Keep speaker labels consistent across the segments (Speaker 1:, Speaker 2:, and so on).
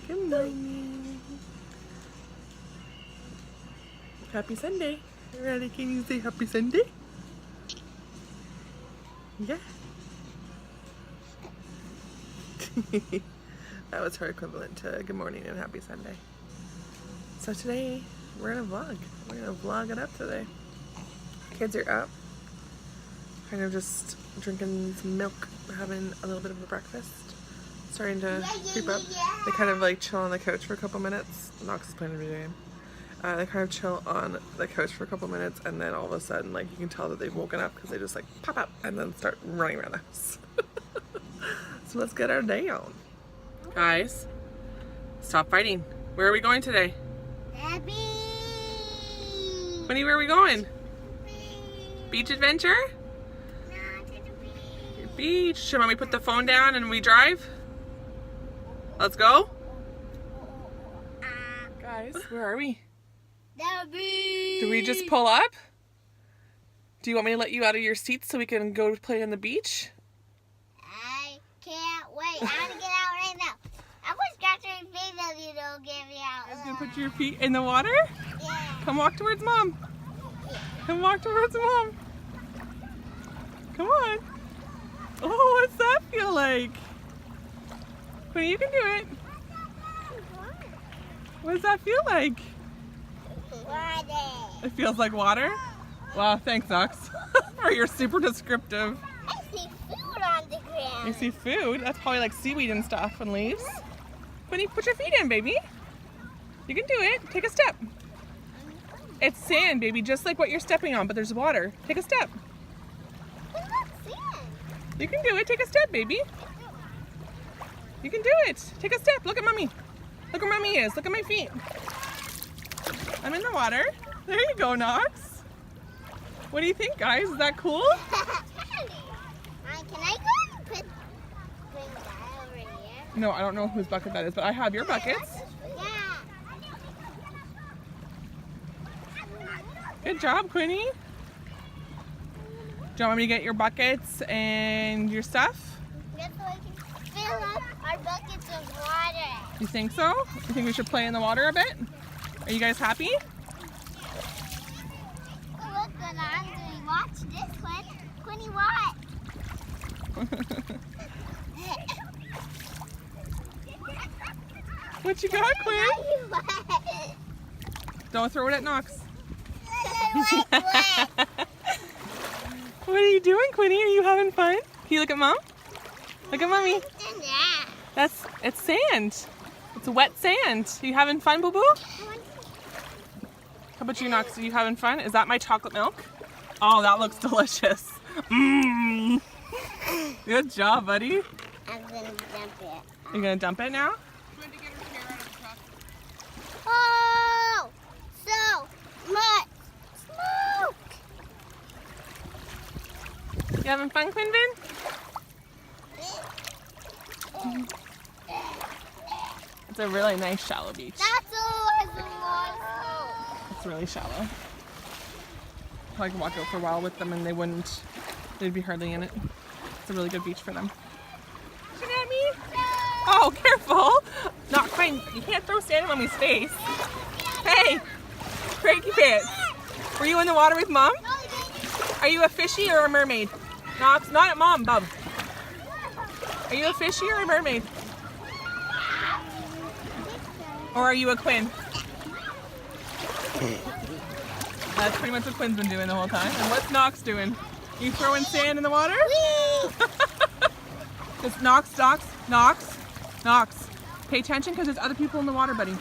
Speaker 1: Good morning. Happy Sunday. Ready? Can you say happy Sunday? Yeah. That was her equivalent to good morning and happy Sunday. So today we're gonna vlog. We're gonna vlog it up today. Kids are up, kind of just drinking some milk, having a little bit of a breakfast, starting to creep up. They kind of like chill on the couch for a couple minutes. Knox is playing a video game. They kind of chill on the couch for a couple minutes, and then all of a sudden, like, you can tell that they've woken up because they just like pop up and then start running around the house. So let's get our day on. Guys, stop fighting. Where are we going today?
Speaker 2: Abby!
Speaker 1: Winnie, where are we going? Beach adventure?
Speaker 2: No, to the beach.
Speaker 1: Beach. Should mommy put the phone down and we drive? Let's go. Guys, where are we?
Speaker 2: The beach!
Speaker 1: Did we just pull up? Do you want me to let you out of your seat so we can go play on the beach?
Speaker 2: I can't wait. I want to get out right now. I was scratching my feet if you don't get me out.
Speaker 1: You guys gonna put your feet in the water?
Speaker 2: Yeah.
Speaker 1: Come walk towards mom. Come walk towards mom. Come on. Oh, what's that feel like? Quinny, you can do it. What does that feel like?
Speaker 2: Water.
Speaker 1: It feels like water? Wow, thanks, Knox, for your super descriptive.
Speaker 2: I see food on the ground.
Speaker 1: You see food? That's probably like seaweed and stuff and leaves. Quinny, put your feet in, baby. You can do it. Take a step. It's sand, baby, just like what you're stepping on, but there's water. Take a step.
Speaker 2: But look, sand.
Speaker 1: You can do it. Take a step, baby. You can do it. Take a step. Look at mommy. Look where mommy is. Look at my feet. I'm in the water. There you go, Knox. What do you think, guys? Is that cool?
Speaker 2: Can I go and bring that over here?
Speaker 1: No, I don't know whose bucket that is, but I have your buckets.
Speaker 2: Yeah.
Speaker 1: Good job, Quinny. Do you want me to get your buckets and your stuff?
Speaker 2: Just so we can fill up our buckets of water.
Speaker 1: You think so? You think we should play in the water a bit? Are you guys happy?
Speaker 2: Oh, look what I'm doing. Watch this one. Quinny, what?
Speaker 1: What you got, Quinn? Don't throw it at Knox. What are you doing, Quinny? Are you having fun? Can you look at mom? Look at mommy. It's sand. It's wet sand. Are you having fun, boo boo? How about you, Knox? Are you having fun? Is that my chocolate milk? Oh, that looks delicious. Mmm. Good job, buddy.
Speaker 2: I'm gonna dump it.
Speaker 1: You're gonna dump it now?
Speaker 2: Oh, so much smoke.
Speaker 1: You having fun, Quinvin? It's a really nice shallow beach.
Speaker 2: That's a lot of smoke.
Speaker 1: It's really shallow. I could walk out for a while with them and they'd be hardly in it. It's a really good beach for them. Shoot at me? Oh, careful! Not fine. You can't throw sand in mommy's face. Hey, cranky pants. Were you in the water with mom? Are you a fishy or a mermaid? Not at mom, bub. Are you a fishy or a mermaid? Or are you a Quinn? That's pretty much what Quinn's been doing the whole time. And what's Knox doing? You throwing sand in the water? It's Knox. Pay attention because there's other people in the water, buddy.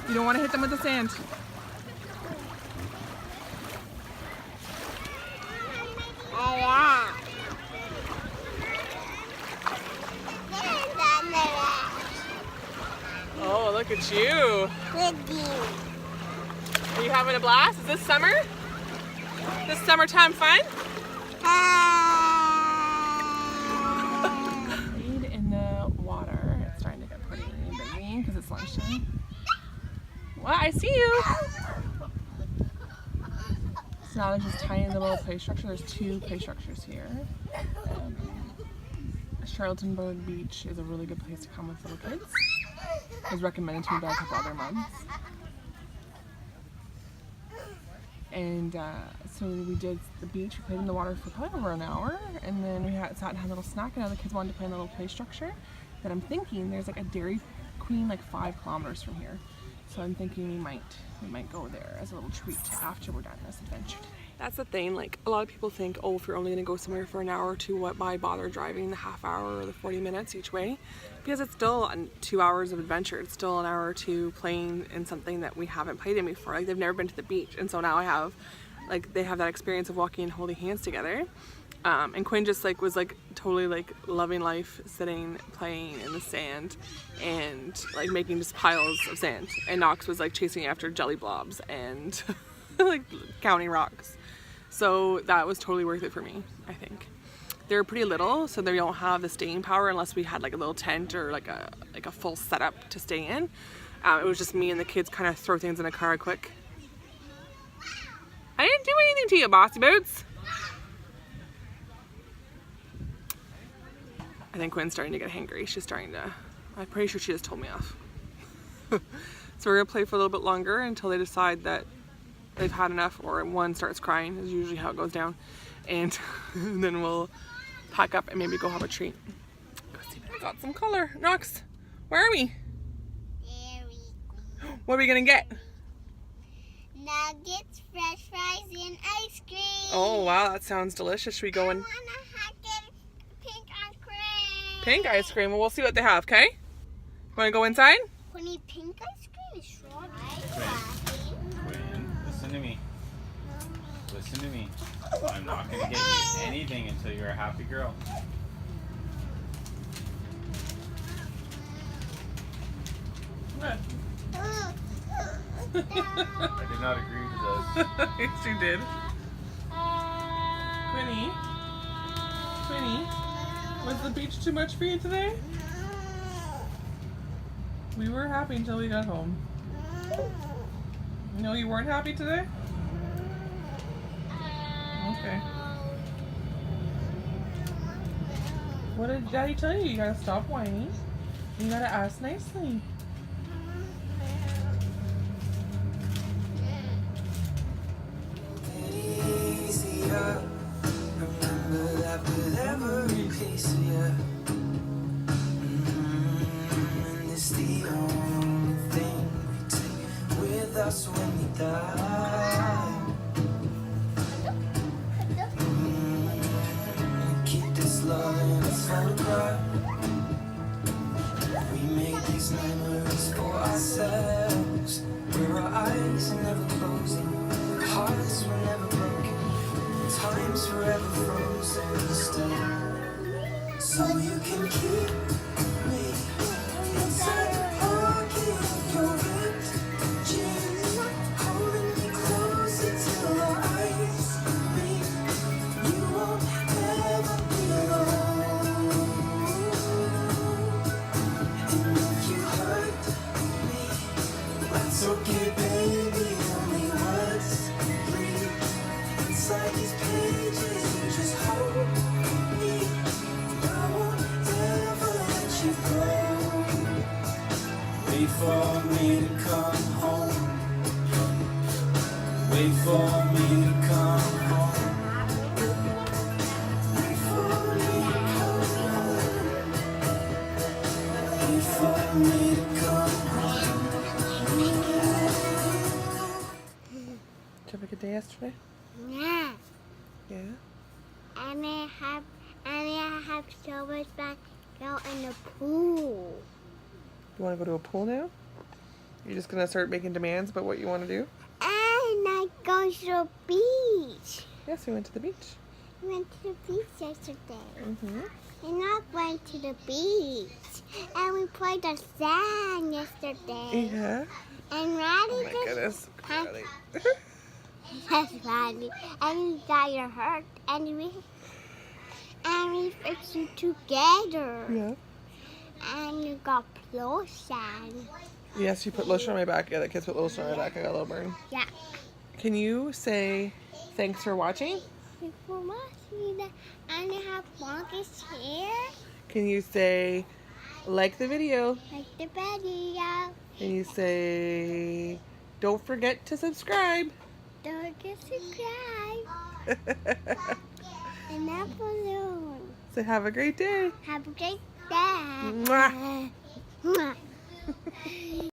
Speaker 1: You don't want to hit them with the sand. Oh, look at you. Are you having a blast? Is this summer? This summertime fun? Wade in the water. It's starting to get pretty busy because it's lunchtime. Well, I see you. So now there's this tiny little play structure. There's two play structures here. Charlottenburg Beach is a really good place to come with little kids. was recommended to me by a couple other moms. And so we did the beach. We played in the water for probably over an hour, and then we sat and had a little snack, and other kids wanted to play in the little play structure. That I'm thinking there's like a Dairy Queen like 5 kilometers from here. So I'm thinking we might go there as a little treat after we're done this adventure today. That's the thing, like a lot of people think, oh, if you're only gonna go somewhere for an hour or two, why bother driving the half hour or the 40 minutes each way? Because it's still 2 hours of adventure. It's still an hour or two playing in something that we haven't played in before. Like they've never been to the beach, and so now they have that experience of walking and holding hands together. And Quinn just was totally loving life, sitting, playing in the sand, and making just piles of sand. And Knox was chasing after jelly blobs and counting rocks. So that was totally worth it for me, I think. They're pretty little, so they don't have the staying power unless we had a little tent or a full setup to stay in. It was just me and the kids kind of throw things in a car quick. I didn't do anything to you, Bossy Boots. I think Quinn's starting to get hangry. I'm pretty sure she just told me off. So we're gonna play for a little bit longer until they decide that they've had enough, or one starts crying, is usually how it goes down. And then we'll pack up and maybe go have a treat. Go see if I got some color. Knox, where are we? What are we gonna get?
Speaker 2: Nuggets, french fries, and ice cream.
Speaker 1: Oh wow, that sounds delicious. Should we go and...
Speaker 2: I wanna get pink ice cream.
Speaker 1: Pink ice cream? Well, we'll see what they have, okay? You wanna go inside?
Speaker 2: Quinny, pink ice cream is strong.
Speaker 3: Quinn, listen to me. Listen to me. I'm not gonna get you anything until you're a happy girl.
Speaker 1: What?
Speaker 3: I did not agree to this.
Speaker 1: Yes, you did. Quinny, was the beach too much for you today? We were happy until we got home. No, you weren't happy today? Okay. What did Daddy tell you? You gotta stop whining. You gotta ask nicely.
Speaker 4: When we die, keep this love in a photograph. We made these memories for ourselves, where our eyes are never closing, hearts were never broken, time's forever frozen still. So you can keep me inside the pocket of your ripped jeans, holding me closer till our eyes meet. You won't ever be alone. And if you hurt me, that's okay, baby. Only once, breathe inside these pages and just hold me. I won't ever let you go. Wait for me to come home. Wait for me to come home. Wait for me to come home. Wait for me to come home.
Speaker 1: Did you have a good day yesterday?
Speaker 2: Yeah.
Speaker 1: Yeah?
Speaker 2: And I have so much fun go in the pool.
Speaker 1: You want to go to a pool now? You're just going to start making demands about what you want to do?
Speaker 2: And I go to the beach.
Speaker 1: Yes, we went to the beach.
Speaker 2: We went to the beach yesterday.
Speaker 1: Mm-hmm.
Speaker 2: And I went to the beach. And we played the sand yesterday.
Speaker 1: Yeah?
Speaker 2: And
Speaker 1: Oh
Speaker 2: Riley
Speaker 1: my
Speaker 2: just...
Speaker 1: goodness. Riley.
Speaker 2: Yes, Riley. And you got your hurt. And we fixed you together.
Speaker 1: Yeah.
Speaker 2: And you got lotion.
Speaker 1: Yes, you put lotion on my back. Yeah, the kids put lotion on my back. I got a little burn.
Speaker 2: Yeah.
Speaker 1: Can you say thanks for watching?
Speaker 2: Before watching that, and I have longest hair.
Speaker 1: Can you say like the video,
Speaker 2: like the video.
Speaker 1: and you say, don't forget to subscribe.
Speaker 2: Don't forget to subscribe. And that balloon.
Speaker 1: So have a great day.
Speaker 2: Have a great day.
Speaker 1: Mwah.
Speaker 2: Mwah.